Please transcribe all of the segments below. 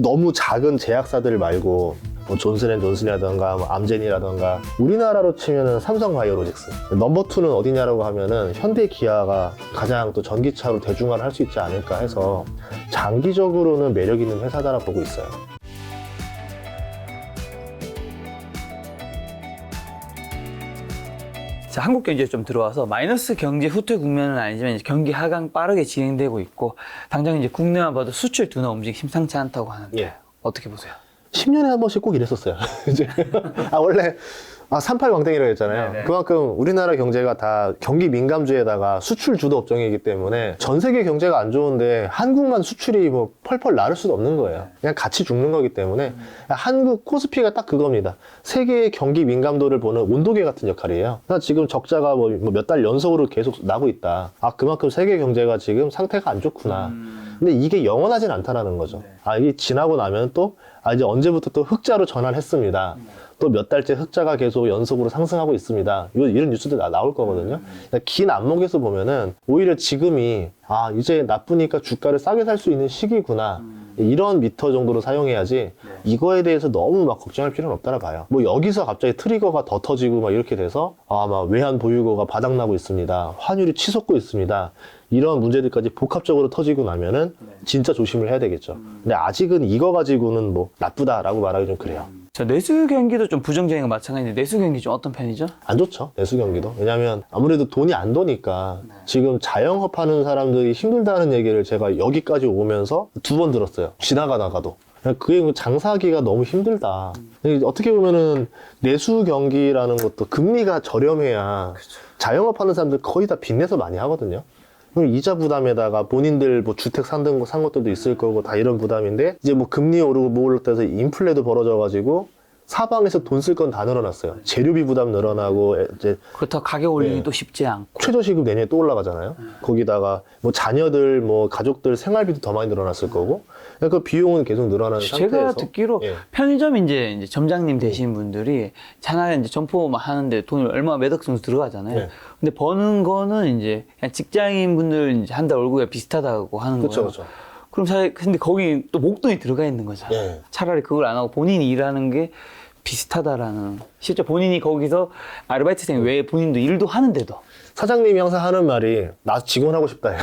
너무 작은 제약사들 말고 뭐 존슨앤존슨이라던가 뭐 암젠이라던가 우리나라로 치면은 삼성바이오로직스, 넘버 2는 어디냐라고 하면은 현대기아가 가장 또 전기차로 대중화를 할 수 있지 않을까 해서 장기적으로는 매력 있는 회사다라 보고 있어요. 자, 한국 경제에 좀 들어와서 마이너스 경제 후퇴 국면은 아니지만 이제 경기 하강 빠르게 진행되고 있고, 당장 이제 국내만 봐도 수출 둔화 움직임 심상치 않다고 하는데 예. 어떻게 보세요? 10년에 한 번씩 꼭 이랬었어요. 이제 원래 38 광땡이라고 했잖아요. 네네. 그만큼 우리나라 경제가 다 경기 민감주에다가 수출 주도 업종이기 때문에 전 세계 경제가 안 좋은데 한국만 수출이 뭐 펄펄 나를 수도 없는 거예요. 그냥 같이 죽는 거기 때문에 한국 코스피가 딱 그겁니다. 세계의 경기 민감도를 보는 온도계 같은 역할이에요. 그러니까 지금 적자가 뭐 몇 달 연속으로 계속 나고 있다. 그만큼 세계 경제가 지금 상태가 안 좋구나. 근데 이게 영원하진 않다라는 거죠. 이게 지나고 나면 또 이제 언제부터 또 흑자로 전환했습니다. 또 몇 달째 흑자가 계속 연속으로 상승하고 있습니다. 이런 뉴스도 나올 거거든요. 긴 안목에서 보면은 오히려 지금이 이제 나쁘니까 주가를 싸게 살 수 있는 시기구나. 이런 미터 정도로 사용해야지 이거에 대해서 너무 막 걱정할 필요는 없다라 봐요. 뭐 여기서 갑자기 트리거가 더 터지고 막 이렇게 돼서 막 외환 보유고가 바닥나고 있습니다. 환율이 치솟고 있습니다. 이런 문제들까지 복합적으로 터지고 나면은 진짜 조심을 해야 되겠죠. 근데 아직은 이거 가지고는 뭐 나쁘다라고 말하기 좀 그래요. 자, 내수 경기도 좀 부정적인 건 마찬가지인데 내수 경기 좀 어떤 편이죠? 안 좋죠, 내수 경기도. 왜냐하면 아무래도 돈이 안 도니까 지금 자영업하는 사람들이 힘들다는 얘기를 제가 여기까지 오면서 2번 들었어요. 지나가다가도. 그게 장사하기가 너무 힘들다. 어떻게 보면은 내수 경기라는 것도 금리가 저렴해야 자영업하는 사람들 거의 다 빚내서 많이 하거든요. 이자 부담에다가 본인들 뭐 주택 산 것들도 있을 거고 다 이런 부담인데, 이제 뭐 금리 오르고 뭐 오를 때서 인플레도 벌어져가지고 사방에서 돈 쓸 건 다 늘어났어요. 재료비 부담 늘어나고, 이제 그렇다고 가격 올리기도 쉽지 않고. 최저시급 내년에 또 올라가잖아요. 거기다가 뭐 자녀들 뭐 가족들 생활비도 더 많이 늘어났을 거고, 그 비용은 계속 늘어나는 상태에서. 제가 듣기로 편의점 이제 점장님 되신 분들이 차나 이제 점포 하는데 돈을 얼마 매덕 정도 들어가잖아요. 근데 버는 거는 이제 그냥 직장인 분들 이제 한 달 월급이 비슷하다고 하는 거예요. 그렇죠. 그럼 사실 근데 거기 또 목돈이 들어가 있는 거잖아요. 차라리 그걸 안 하고 본인이 일하는 게 비슷하다라는. 실제 본인이 거기서 아르바이트생 외에 본인도 일도 하는데도. 사장님이 항상 하는 말이 나 직원 하고 싶다 해요.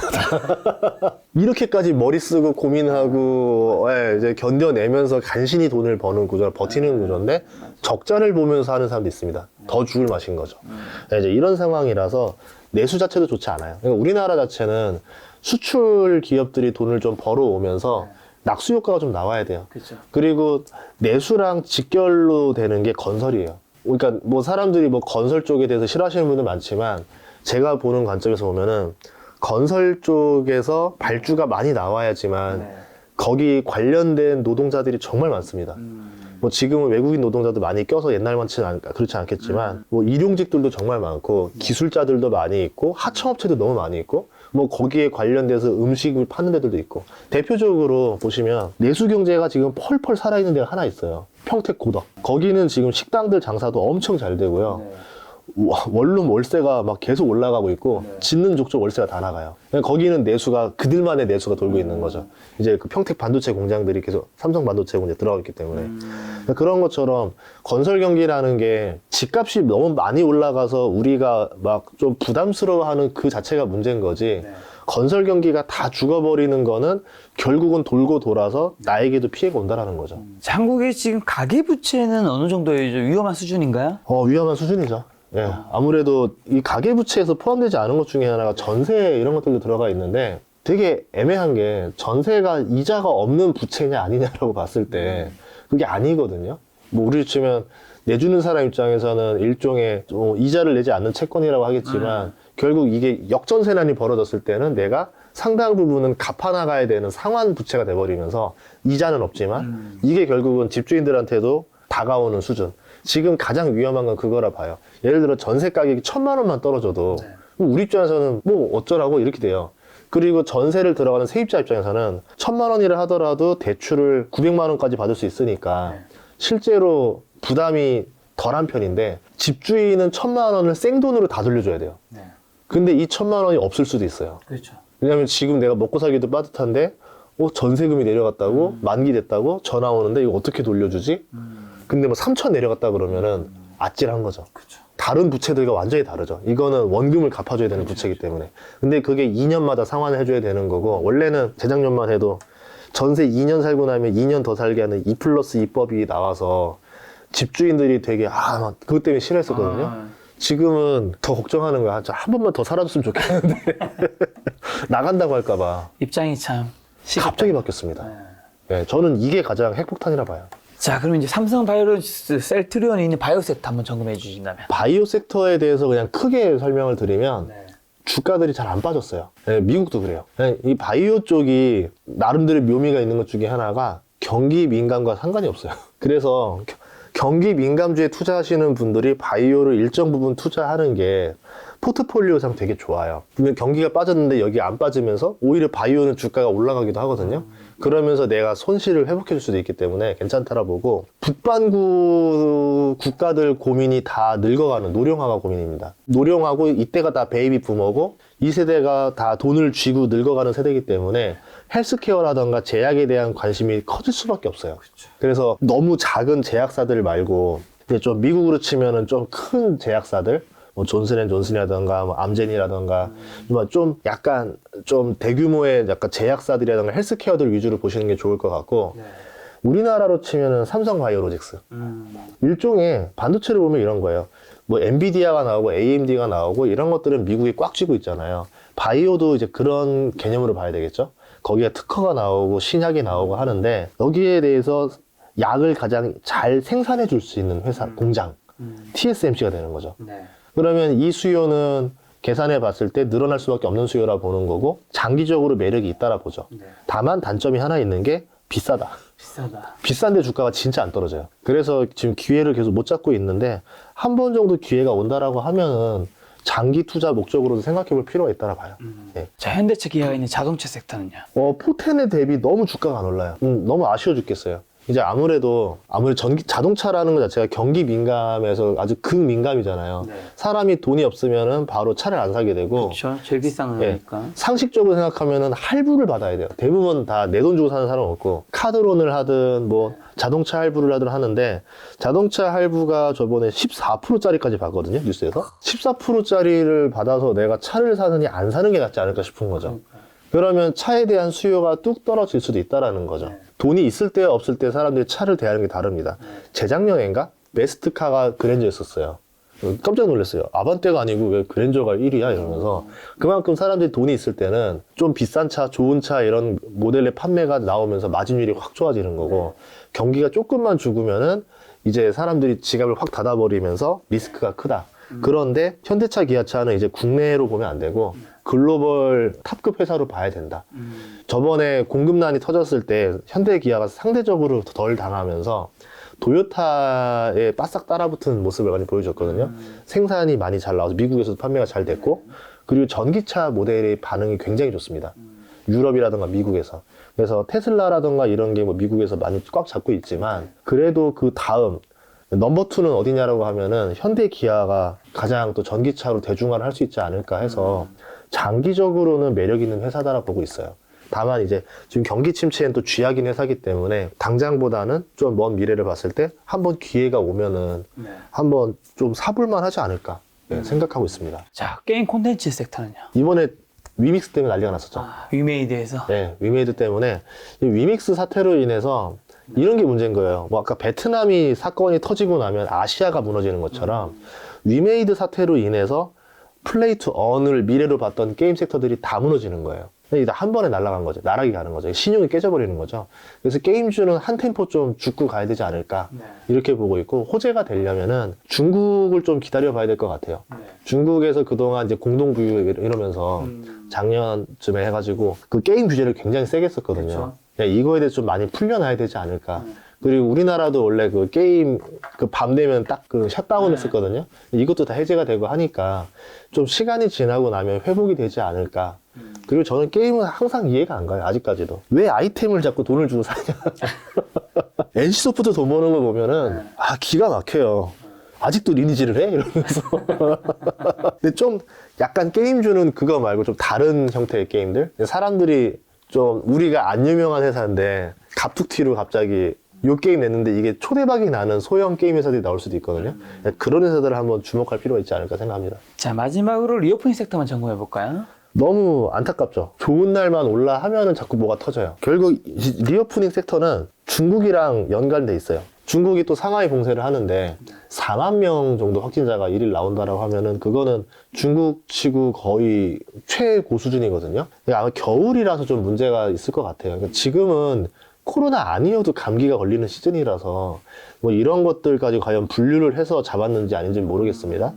이렇게까지 머리 쓰고 고민하고 이제 견뎌내면서 간신히 돈을 버는 구조, 버티는 구조인데 적자를 보면서 하는 사람도 있습니다. 더 죽을 맛인 거죠. 이제 이런 상황이라서 내수 자체도 좋지 않아요. 그러니까 우리나라 자체는 수출 기업들이 돈을 좀 벌어오면서 낙수 효과가 좀 나와야 돼요. 그렇죠. 그리고 내수랑 직결로 되는 게 건설이에요. 그러니까 뭐 사람들이 뭐 건설 쪽에 대해서 싫어하시는 분들 많지만 제가 보는 관점에서 보면은 건설 쪽에서 발주가 많이 나와야지만 거기 관련된 노동자들이 정말 많습니다. 뭐 지금은 외국인 노동자도 많이 껴서 옛날만치는 그렇지 않겠지만 뭐 일용직들도 정말 많고 기술자들도 많이 있고 하청업체도 너무 많이 있고 뭐 거기에 관련돼서 음식을 파는 데들도 있고, 대표적으로 보시면 내수 경제가 지금 펄펄 살아있는 데가 하나 있어요. 평택 고덕. 거기는 지금 식당들 장사도 엄청 잘 되고요. 원룸 월세가 막 계속 올라가고 있고 짓는 족족 월세가 다 나가요. 거기는 내수가 그들만의 내수가 돌고 있는 거죠. 이제 그 평택 반도체 공장들이 계속 삼성 반도체 공장에 들어가 있기 때문에. 그런 것처럼 건설 경기라는 게 집값이 너무 많이 올라가서 우리가 막 좀 부담스러워하는 그 자체가 문제인 거지. 건설 경기가 다 죽어버리는 거는 결국은 돌고 돌아서 나에게도 피해가 온다라는 거죠. 한국의 지금 가계부채는 어느 정도의 위험한 수준인가요? 위험한 수준이죠. 아무래도 이 가계부채에서 포함되지 않은 것 중에 하나가 전세 이런 것들도 들어가 있는데, 되게 애매한 게 전세가 이자가 없는 부채냐 아니냐라고 봤을 때 그게 아니거든요. 뭐 우리 치면 내주는 사람 입장에서는 일종의 이자를 내지 않는 채권이라고 하겠지만 결국 이게 역전세난이 벌어졌을 때는 내가 상당 부분은 갚아나가야 되는 상환 부채가 돼버리면서 이자는 없지만 이게 결국은 집주인들한테도 다가오는 수준. 지금 가장 위험한 건 그거라 봐요. 예를 들어 전세 가격이 1,000만 원만 떨어져도 우리 입장에서는 뭐 어쩌라고 이렇게 돼요. 그리고 전세를 들어가는 세입자 입장에서는 1,000만 원이라 하더라도 대출을 900만 원까지 받을 수 있으니까 실제로 부담이 덜한 편인데, 집주인은 1,000만 원을 생돈으로 다 돌려줘야 돼요. 근데 이 1,000만 원이 없을 수도 있어요. 그렇죠. 왜냐면 지금 내가 먹고 살기도 빠듯한데 전세금이 내려갔다고 만기 됐다고 전화 오는데 이거 어떻게 돌려주지? 근데 뭐 3천 내려갔다 그러면은 아찔한 거죠. 그렇죠. 다른 부채들과 완전히 다르죠. 이거는 원금을 갚아줘야 되는 부채이기 때문에. 근데 그게 2년마다 상환을 해줘야 되는 거고, 원래는 재작년만 해도 전세 2년 살고 나면 2년 더 살게 하는 2+2법이 나와서 집주인들이 되게 막 그것 때문에 싫어했었거든요. 지금은 더 걱정하는 거야. 한 번만 더 살아줬으면 좋겠는데 나간다고 할까봐 입장이 참 갑자기 바뀌었습니다. 네, 저는 이게 가장 핵폭탄이라 봐요. 자, 그럼 이제 삼성바이오로직스 셀트리온에 있는 바이오섹터 한번 점검해 주신다면. 바이오 섹터에 대해서 그냥 크게 설명을 드리면 네. 주가들이 잘 안 빠졌어요. 네, 미국도 그래요. 네, 이 바이오 쪽이 나름대로 묘미가 있는 것 중에 하나가 경기 민감과 상관이 없어요. 그래서 경기 민감주에 투자하시는 분들이 바이오를 일정 부분 투자하는 게 포트폴리오상 되게 좋아요. 그러면 경기가 빠졌는데 여기 안 빠지면서 오히려 바이오는 주가가 올라가기도 하거든요. 그러면서 내가 손실을 회복해 줄 수도 있기 때문에 괜찮다라 보고, 북반구 국가들 고민이 다 늙어가는 노령화가 고민입니다. 노령하고 이때가 다 베이비 부머고 이 세대가 다 돈을 쥐고 늙어가는 세대이기 때문에 헬스케어라던가 제약에 대한 관심이 커질 수밖에 없어요. 그래서 너무 작은 제약사들 말고 이제 좀 미국으로 치면은 좀 큰 제약사들, 뭐 존슨앤존슨이라던가 뭐 암젠이라던가 좀 약간 좀 대규모의 약간 제약사들이라던가 헬스케어들 위주로 보시는 게 좋을 것 같고, 우리나라로 치면은 삼성바이오로직스 일종의 반도체를 보면 이런 거예요. 뭐 엔비디아가 나오고 AMD가 나오고 이런 것들은 미국이 꽉 쥐고 있잖아요. 바이오도 이제 그런 개념으로 봐야 되겠죠. 거기에 특허가 나오고 신약이 나오고 하는데, 여기에 대해서 약을 가장 잘 생산해 줄 수 있는 회사, 공장 TSMC가 되는 거죠. 그러면 이 수요는 계산해 봤을 때 늘어날 수밖에 없는 수요라 보는 거고, 장기적으로 매력이 있다라 보죠. 다만 단점이 하나 있는 게 비싸다. 비싼데 주가가 진짜 안 떨어져요. 그래서 지금 기회를 계속 못 잡고 있는데, 한 번 정도 기회가 온다라고 하면은 장기 투자 목적으로도 생각해 볼 필요가 있다라 봐요. 네. 자, 현대차 기아가 있는 자동차 섹터는요? 포텐에 대비 너무 주가가 안 올라요. 너무 아쉬워 죽겠어요. 이제 아무래도 자동차라는 것 자체가 경기 민감해서 아주 극민감이잖아요. 사람이 돈이 없으면은 바로 차를 안 사게 되고, 그렇죠. 제일 비싼 거니까. 상식적으로 생각하면은 할부를 받아야 돼요. 대부분 다 내 돈 주고 사는 사람은 없고, 카드론을 하든 뭐 자동차 할부를 하든 하는데, 자동차 할부가 저번에 14%짜리까지 봤거든요, 뉴스에서. 14%짜리를 받아서 내가 차를 사느니 안 사는 게 낫지 않을까 싶은 거죠. 그러면 차에 대한 수요가 뚝 떨어질 수도 있다라는 거죠. 돈이 있을 때 없을 때 사람들이 차를 대하는 게 다릅니다. 재작년인가? 베스트카가 그랜저였었어요. 깜짝 놀랐어요. 아반떼가 아니고 왜 그랜저가 1위야? 이러면서. 그만큼 사람들이 돈이 있을 때는 좀 비싼 차, 좋은 차 이런 모델의 판매가 나오면서 마진율이 확 좋아지는 거고, 경기가 조금만 죽으면은 이제 사람들이 지갑을 확 닫아버리면서 리스크가 크다. 그런데 현대차, 기아차는 이제 국내로 보면 안 되고 글로벌 탑급 회사로 봐야 된다. 저번에 공급난이 터졌을 때 현대, 기아가 상대적으로 덜 당하면서 도요타에 바싹 따라붙은 모습을 많이 보여줬거든요. 생산이 많이 잘 나와서 미국에서도 판매가 잘 됐고, 그리고 전기차 모델의 반응이 굉장히 좋습니다. 유럽이라든가 미국에서. 그래서 테슬라라든가 이런 게 뭐 미국에서 많이 꽉 잡고 있지만, 그래도 그 다음 넘버 2는 어디냐라고 하면은 현대, 기아가 가장 또 전기차로 대중화를 할 수 있지 않을까 해서 장기적으로는 매력 있는 회사다라고 보고 있어요. 다만 이제 지금 경기 침체엔 또 쥐약인 회사기 때문에 당장보다는 좀 먼 미래를 봤을 때 한번 기회가 오면은 한번 좀 사볼만 하지 않을까 생각하고 있습니다. 자, 게임 콘텐츠 섹터는요? 이번에 위믹스 때문에 난리가 났었죠. 위메이드에서? 네, 위메이드 때문에. 이 위믹스 사태로 인해서 이런 게 문제인 거예요. 뭐 아까 베트남이 사건이 터지고 나면 아시아가 무너지는 것처럼 위메이드 사태로 인해서 플레이 투 언을 미래로 봤던 게임 섹터들이 다 무너지는 거예요. 이게 한 번에 날아간 거죠. 나락이 가는 거죠. 신용이 깨져버리는 거죠. 그래서 게임주는 한 템포 좀 죽고 가야 되지 않을까 이렇게 보고 있고, 호재가 되려면은 중국을 좀 기다려 봐야 될 것 같아요. 중국에서 그동안 이제 공동부유 이러면서 작년쯤에 해가지고 그 게임 규제를 굉장히 세게 했었거든요. 이거에 대해서 좀 많이 풀려나야 되지 않을까. 그리고 우리나라도 원래 그 게임 그 밤 되면 딱 그 셧다운 했었거든요. 이것도 다 해제가 되고 하니까 좀 시간이 지나고 나면 회복이 되지 않을까. 그리고 저는 게임은 항상 이해가 안 가요. 아직까지도. 왜 아이템을 자꾸 돈을 주고 사냐. NC소프트 돈 버는 거 보면은 기가 막혀요. 아직도 리니지를 해? 이러면서. 근데 좀 약간 게임주는 그거 말고 좀 다른 형태의 게임들? 사람들이 좀 우리가 안 유명한 회사인데 갑툭튀로 갑자기 요 게임 냈는데 이게 초대박이 나는 소형 게임 회사들이 나올 수도 있거든요. 그런 회사들을 한번 주목할 필요가 있지 않을까 생각합니다. 자, 마지막으로 리오프닝 섹터만 점검해 볼까요? 너무 안타깝죠. 좋은 날만 올라 하면은 자꾸 뭐가 터져요. 결국 리오프닝 섹터는 중국이랑 연관돼 있어요. 중국이 또 상하이 봉쇄를 하는데 4만 명 정도 확진자가 1일 나온다라고 하면은 그거는 중국 치고 거의 최고 수준이거든요. 아마 겨울이라서 좀 문제가 있을 것 같아요. 그러니까 지금은 코로나 아니어도 감기가 걸리는 시즌이라서 뭐 이런 것들까지 과연 분류를 해서 잡았는지 아닌지 모르겠습니다.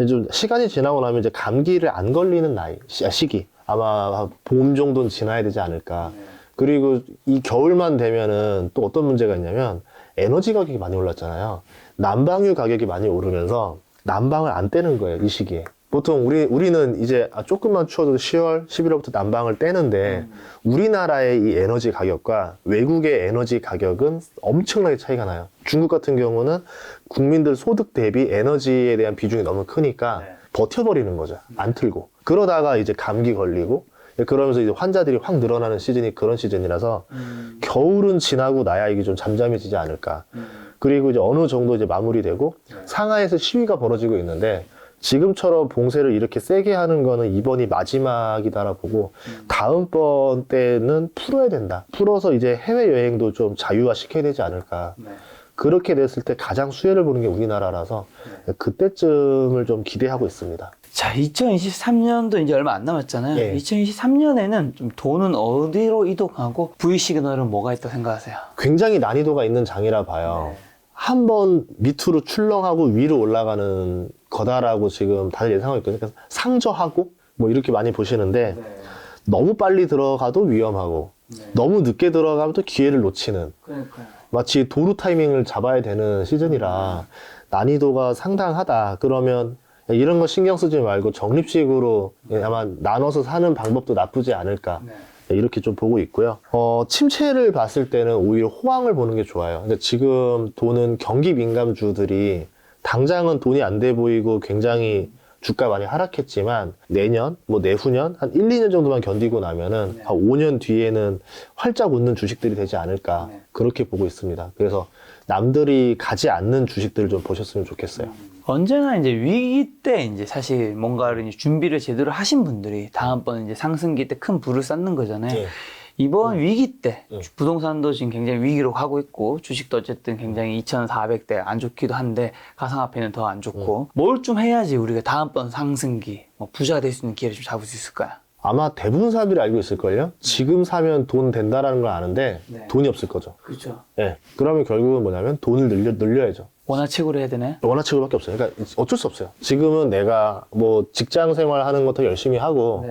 좀 시간이 지나고 나면 이제 감기를 안 걸리는 시기 아마 봄 정도는 지나야 되지 않을까. 그리고 이 겨울만 되면은 또 어떤 문제가 있냐면 에너지 가격이 많이 올랐잖아요. 난방유 가격이 많이 오르면서 난방을 안 떼는 거예요, 이 시기에. 보통 우리는 이제 조금만 추워도 10월, 11월부터 난방을 떼는데 우리나라의 이 에너지 가격과 외국의 에너지 가격은 엄청나게 차이가 나요. 중국 같은 경우는 국민들 소득 대비 에너지에 대한 비중이 너무 크니까 버텨버리는 거죠. 안 틀고. 그러다가 이제 감기 걸리고 그러면서 이제 환자들이 확 늘어나는 시즌이 그런 시즌이라서 겨울은 지나고 나야 이게 좀 잠잠해지지 않을까. 그리고 이제 어느 정도 이제 마무리되고 상하이에서 시위가 벌어지고 있는데 지금처럼 봉쇄를 이렇게 세게 하는 거는 이번이 마지막이다라 보고 다음번 때는 풀어야 된다. 풀어서 이제 해외여행도 좀 자유화 시켜야 되지 않을까. 그렇게 됐을 때 가장 수혜를 보는 게 우리나라라서 그때쯤을 좀 기대하고 있습니다. 자, 2023년도 이제 얼마 안 남았잖아요. 예. 2023년에는 좀 돈은 어디로 이동하고 V 시그널은 뭐가 있다고 생각하세요? 굉장히 난이도가 있는 장이라 봐요. 한번 밑으로 출렁하고 위로 올라가는 거다라고 지금 다들 예상하고 있거든요. 그래서 상저하고 뭐 이렇게 많이 보시는데 너무 빨리 들어가도 위험하고 너무 늦게 들어가면 또 기회를 놓치는 그러니까요. 마치 도루 타이밍을 잡아야 되는 시즌이라 난이도가 상당하다. 그러면 이런 거 신경 쓰지 말고 적립식으로 아마 나눠서 사는 방법도 나쁘지 않을까. 이렇게 좀 보고 있고요. 침체를 봤을 때는 오히려 호황을 보는 게 좋아요. 근데 지금 돈은 경기 민감주들이 당장은 돈이 안 돼 보이고 굉장히 주가 많이 하락했지만 내년, 뭐 내후년 한 1, 2년 정도만 견디고 나면은 한 5년 뒤에는 활짝 웃는 주식들이 되지 않을까. 그렇게 보고 있습니다. 그래서 남들이 가지 않는 주식들을 좀 보셨으면 좋겠어요. 언제나 이제 위기 때 이제 사실 뭔가를 이제 준비를 제대로 하신 분들이 다음번 이제 상승기 때 큰 부를 쌓는 거잖아요. 예. 이번 위기 때 부동산도 지금 굉장히 위기로 가고 있고 주식도 어쨌든 굉장히 2,400대 안 좋기도 한데 가상화폐는 더 안 좋고 뭘 좀 해야지 우리가 다음번 상승기 뭐 부자가 될 수 있는 기회를 좀 잡을 수 있을까요? 아마 대부분 사람들이 알고 있을걸요? 지금 사면 돈 된다라는 걸 아는데 돈이 없을 거죠. 그렇죠. 예. 그러면 결국은 뭐냐면 돈을 늘려야죠. 원화책으로 해야 되나요? 원화책으로밖에 없어요. 그러니까 어쩔 수 없어요. 지금은 내가 뭐 직장 생활하는 것도 열심히 하고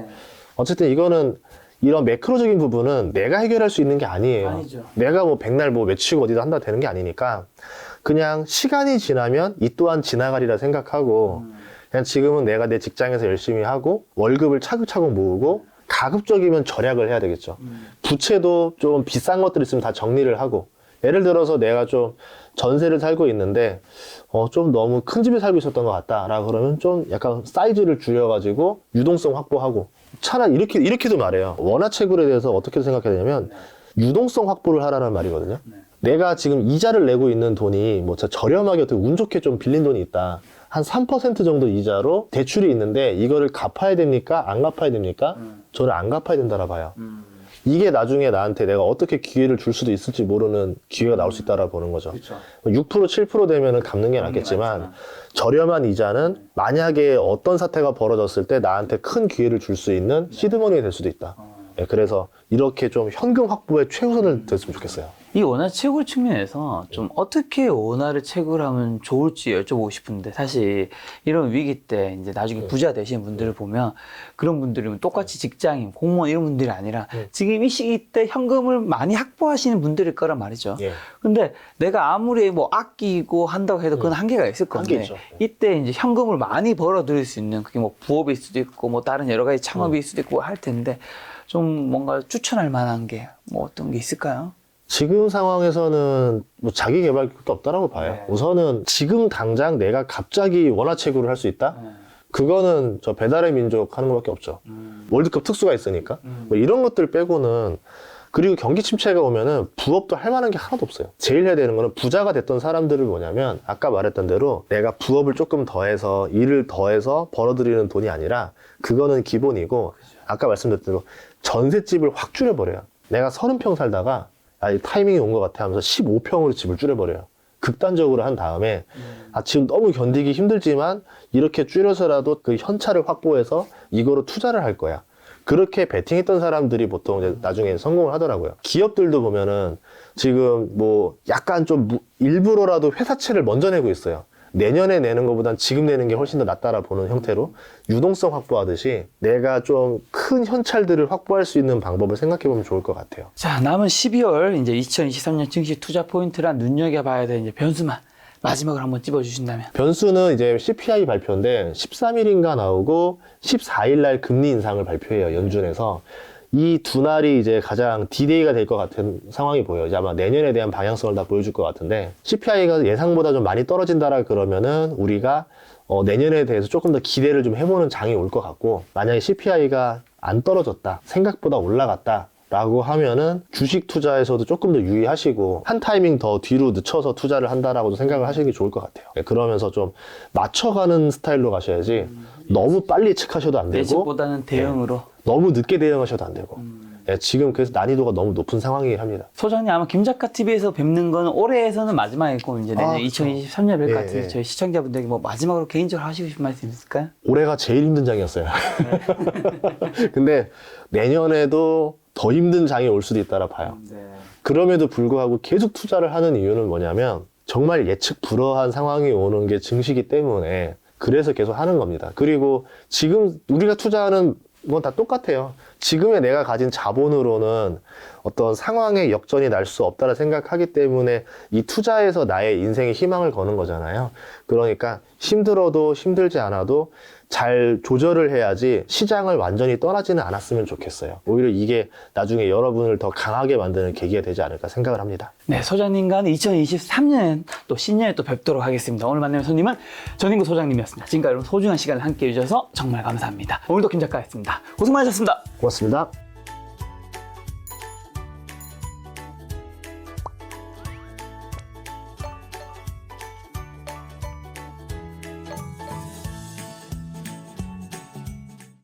어쨌든 이거는 이런 매크로적인 부분은 내가 해결할 수 있는 게 아니에요. 아니죠. 내가 뭐 백날 뭐 외치고 어디다 한다 되는 게 아니니까 그냥 시간이 지나면 이 또한 지나가리라 생각하고 그냥 지금은 내가 내 직장에서 열심히 하고 월급을 차곡차곡 모으고 가급적이면 절약을 해야 되겠죠. 부채도 좀 비싼 것들 있으면 다 정리를 하고 예를 들어서 내가 좀 전세를 살고 있는데 좀 너무 큰 집에 살고 있었던 것 같다라고 그러면 좀 약간 사이즈를 줄여가지고 유동성 확보하고 차라리 이렇게도 말해요. 원화채굴에 대해서 어떻게 생각해야 되냐면 유동성 확보를 하라는 말이거든요. 내가 지금 이자를 내고 있는 돈이 뭐 저렴하게 어떻게 운 좋게 좀 빌린 돈이 있다. 한 3% 정도 이자로 대출이 있는데 이거를 갚아야 됩니까? 안 갚아야 됩니까? 저는 안 갚아야 된다라 봐요. 이게 나중에 나한테 내가 어떻게 기회를 줄 수도 있을지 모르는 기회가 나올 수 있다라 보는 거죠. 그렇죠. 6%, 7% 되면은 갚는 게 낫겠지만 저렴한 이자는 만약에 어떤 사태가 벌어졌을 때 나한테 큰 기회를 줄 수 있는 시드머니가 될 수도 있다. 예, 그래서 이렇게 좀 현금 확보에 최우선을 뒀으면 좋겠어요. 이 원화 채굴 측면에서 좀 어떻게 원화를 채굴하면 좋을지 여쭤보고 싶은데 사실 이런 위기 때 이제 나중에 부자 되시는 분들을 보면 그런 분들이면 똑같이 직장인, 공무원 이런 분들이 아니라 지금 이 시기 때 현금을 많이 확보하시는 분들일 거란 말이죠. 예. 근데 내가 아무리 뭐 아끼고 한다고 해도 그건 한계가 있을 건데 한계 있죠. 이때 이제 현금을 많이 벌어들일 수 있는 그게 뭐 부업일 수도 있고 뭐 다른 여러 가지 창업일 수도 있고 할 텐데 좀 뭔가 추천할 만한 게 뭐 어떤 게 있을까요? 지금 상황에서는 뭐 자기 개발 것도 없다라고 봐요. 우선은 지금 당장 내가 갑자기 원화채굴을 할 수 있다? 그거는 저 배달의 민족 하는 것밖에 없죠. 월드컵 특수가 있으니까. 뭐 이런 것들 빼고는. 그리고 경기 침체가 오면은 부업도 할 만한 게 하나도 없어요. 제일 해야 되는 거는 부자가 됐던 사람들을 뭐냐면 아까 말했던 대로 내가 부업을 조금 더해서 일을 더해서 벌어들이는 돈이 아니라 그거는 기본이고 아까 말씀드렸던 대로 전셋집을 확 줄여버려요. 내가 30평 살다가 이 타이밍이 온 것 같아 하면서 15평으로 집을 줄여버려요. 극단적으로 한 다음에 지금 너무 견디기 힘들지만 이렇게 줄여서라도 그 현찰을 확보해서 이거로 투자를 할 거야. 그렇게 베팅했던 사람들이 보통 이제 나중에 성공을 하더라고요. 기업들도 보면은 지금 뭐 약간 좀 일부러라도 회사채를 먼저 내고 있어요. 내년에 내는 것보단 지금 내는 게 훨씬 더 낫다라 보는 형태로 유동성 확보하듯이 내가 좀 큰 현찰들을 확보할 수 있는 방법을 생각해 보면 좋을 것 같아요. 자, 남은 12월 이제 2023년 증시 투자 포인트란 눈여겨봐야 될 이제 변수만 마지막으로 한번 찝어주신다면. 변수는 이제 CPI 발표인데 13일인가 나오고 14일 날 금리 인상을 발표해요. 연준에서. 이 두 날이 이제 가장 디데이가 될 것 같은 상황이 보여요. 이제 아마 내년에 대한 방향성을 다 보여줄 것 같은데 CPI가 예상보다 좀 많이 떨어진다라 그러면은 우리가 내년에 대해서 조금 더 기대를 좀 해보는 장이 올 것 같고 만약에 CPI가 안 떨어졌다 생각보다 올라갔다 라고 하면은 주식 투자에서도 조금 더 유의하시고 한 타이밍 더 뒤로 늦춰서 투자를 한다라고도 생각을 하시는 게 좋을 것 같아요. 그러면서 좀 맞춰가는 스타일로 가셔야지 너무 빨리 예측하셔도 안 되고 예측보다는 대응으로. 너무 늦게 대응하셔도 안 되고 지금 그래서 난이도가 너무 높은 상황이긴 합니다. 소장님 아마 김작가 TV에서 뵙는 건 올해에서는 마지막이고 이제 내년 2023년 뵐 것 같은데 저희 시청자분들에게 뭐 마지막으로 개인적으로 하시고 싶은 말씀 있을까요? 올해가 제일 힘든 장이었어요. 근데 내년에도 더 힘든 장이 올 수도 있다라 봐요. 그럼에도 불구하고 계속 투자를 하는 이유는 뭐냐면 정말 예측 불허한 상황이 오는 게 증시기 때문에 그래서 계속 하는 겁니다. 그리고 지금 우리가 투자하는 건 다 똑같아요. 지금의 내가 가진 자본으로는 어떤 상황의 역전이 날 수 없다라 생각하기 때문에 이 투자에서 나의 인생의 희망을 거는 거잖아요. 그러니까 힘들어도 힘들지 않아도 잘 조절을 해야지 시장을 완전히 떠나지는 않았으면 좋겠어요. 오히려 이게 나중에 여러분을 더 강하게 만드는 계기가 되지 않을까 생각을 합니다. 네, 소장님과는 2023년 또 신년에 또 뵙도록 하겠습니다. 오늘 만나는 손님은 전인구 소장님이었습니다. 지금까지 여러분 소중한 시간을 함께 해주셔서 정말 감사합니다. 오늘도 김 작가였습니다. 고생 많으셨습니다. 고맙습니다.